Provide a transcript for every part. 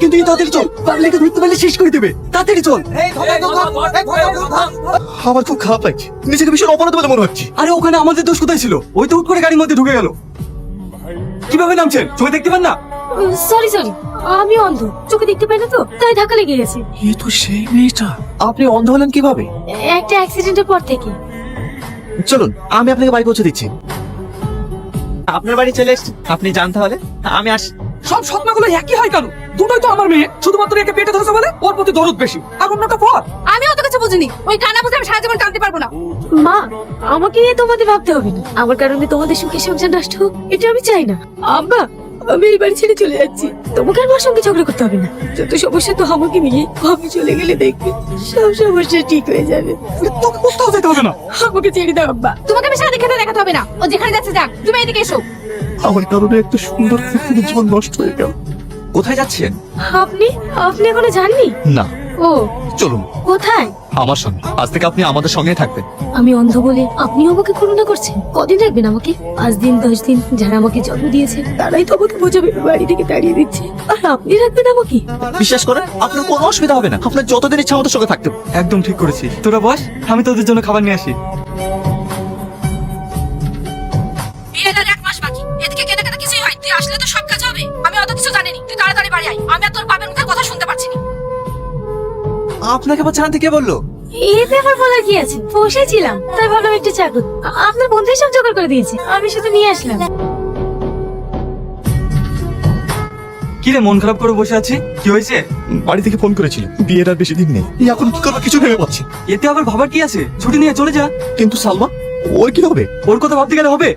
কিন্তু তাড়াতাড়ি চল, পাবলিককে ধরতে পারলে শেষ করে দেবে। তাড়াতাড়ি চল। আমার খুব খারাপ লাগছে, নিজেকে ভীষণ অপরাধ বলে মনে হচ্ছে। আরে ওখানে আমাদের দোষ কোথায় ছিল? ওই তো হুট করে গাড়ির মধ্যে ঢুকে গেল। কিভাবে নামছেন? চোখে দেখতে পান না? সরি আমি অন্ধ, চোখে দেখতে পাই না তো, তাই ধাক্কা লেগে গেছে। এ তো সেই মেয়েটা। আপনি অন্ধ হলেন কিভাবে? একটা অ্যাক্সিডেন্টের পর থেকে। চলুন আমি আপনাকে বাড়ি পৌঁছে দিচ্ছি। আপনার বাড়ি চলে এসছি, আপনি যান তাহলে, আমি আসি। সব স্বপ্নগুলো একই হয় কেন? দুটোই তো আমার মেয়ে, শুধুমাত্র একে পেটে ধরেছে বলে ওর প্রতি দরদ বেশি, আর অন্যটা পর। আমি অত কিছু বুঝিনি, ওই কানা বুঝে আমি সারা জীবন কাঁদতে পারবো না। মা, আমাকে নিয়ে তোমাদের ভাবতে হবে না, আমার কারণে তোমাদের সুখে সংসার নষ্ট হোক এটা আমি চাই না। আব্বা, আমি এই বাড়ি ছেড়ে চলে যাচ্ছি, তোমাকে আর মার সঙ্গে ঝগড়া করতে হবে না। যত সমস্যা তো আমাকে নিয়ে, আমি চলে গেলে দেখবে সব সমস্যা ঠিক হয়ে যাবে। তোকে কোথাও যেতে হবে না। আমাকে ছেড়ে দাও আব্বা, তোমাকে আমি সাথে খেতে দেখাতে হবে না, ও যেখানে যাচ্ছে যাক, তুমি এদিকে এসো। আমার কারণে একটা সুন্দর পৃথিবীর জীবন নষ্ট হয়ে গেল। কোথায় যাচ্ছেন? আপনি আপনি এখনো যাননি? না, ও, চলুন কোথায়? আমার সঙ্গে। আজ থেকে আপনি আমাদের সঙ্গে থাকবেন। আমি অন্ধ বলে আপনি আমাকে করুণা করছেন? কদিন রাখবেন আমাকে? 5 দিন 10 দিন, যারা আমাকে জন্ম দিয়েছে তারাই তো আমাকে বোঝাবে, বাড়ি থেকে তাড়িয়ে দিচ্ছে, আর আপনি রাখবেন আমাকে? বিশ্বাস করেন, আপনার কোনো অসুবিধা হবে না। আপনার যতদিন ইচ্ছা আমাদের সঙ্গে থাকতে। একদম ঠিক করেছিস, তোরা বস, আমি তোদের জন্য খাবার নিয়ে আসি। বিয়ের আর 1 মাস বাকি, এদিকে কেনাকাটা কিছুই হয়, তুই আসলে তো সব কাজ হবে। আমি অত কিছু জানিনি, তুই তাড়াতাড়ি বাড়ি আয়, আমি আর তোর বাবার মুখের কথা শুনতে পাচ্ছি না। আপনাকে আবার জানতে কে বললো? এতে আমার বলার কি আছে, বসেছিলাম তাই ভাবলাম একটু চা করি। আপনার বন্ধুই সব জোগাড় করে দিয়েছে, আমি শুধু নিয়ে আসলাম। কি রে, মন খারাপ করে বসে আছি? কি হয়েছে? বাড়ি থেকে ফোন করেছিল, বিয়ের আর বেশি দিন নেই। এখন কি করবো কিছু ভেবে পাচ্ছি। এতে আবার ভাবার কি আছে? ছুটি নিয়ে চলে যা। কিন্তু সালমা, ওর কি হবে? ওর কথা ভাবতে গেলে হবে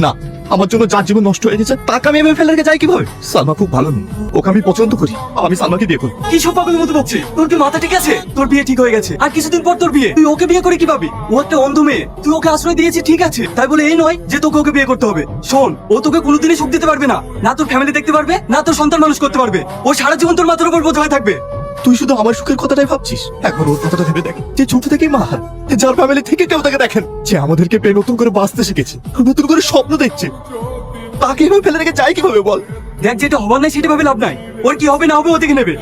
না, আমার জন্য যার জীবন নষ্ট হয়ে গেছে তাকে আমি এভাবে ফেলে রেখে যাই কিভাবে? সালমা খুব ভালো মেয়ে, ওকে আমি পছন্দ করি। আমি সালমাকে বিয়ে করব। কি সব পাগলের মতো বকছিস? তোর কি মাথা ঠিক আছে? তোর বিয়ে ঠিক হয়ে গেছে, আর কিছুদিন পর তোর বিয়ে। তুই ওকে বিয়ে করে কি পাবি? ও একটা অন্ধ মেয়ে, তুই ওকে আশ্রয় দিয়েছিস ঠিক আছে, তাই বলে এই নয় যে তোকে ওকে বিয়ে করতে হবে। শোন, ও তোকে কোনোদিনই সুখ দিতে পারবে না, না তোর ফ্যামিলি দেখতে পারবে, না তোর সন্তান মানুষ করতে পারবে। ও সারা জীবন তোর মাথার উপর বোঝ হয়ে থাকবে। তুই শুধু আমার সুখের কথাটাই ভাবছিস, একবার ওর কথাটা ভেবে দেখ। যে ছোট থেকেই মা হার, যার ফ্যামিলি থেকে কেউ তাকে দেখেন, যে আমাদেরকে পেয়ে নতুন করে বাঁচতে শিখেছে, নতুন করে স্বপ্ন দেখছে, তাকে এভাবে ফেলে রেখে যাই কিভাবে বল? দেখ, যেটা হবার নাই সেটা ভাবে লাভ নাই। ওর কি হবে না হবে ও দেখে নেবে।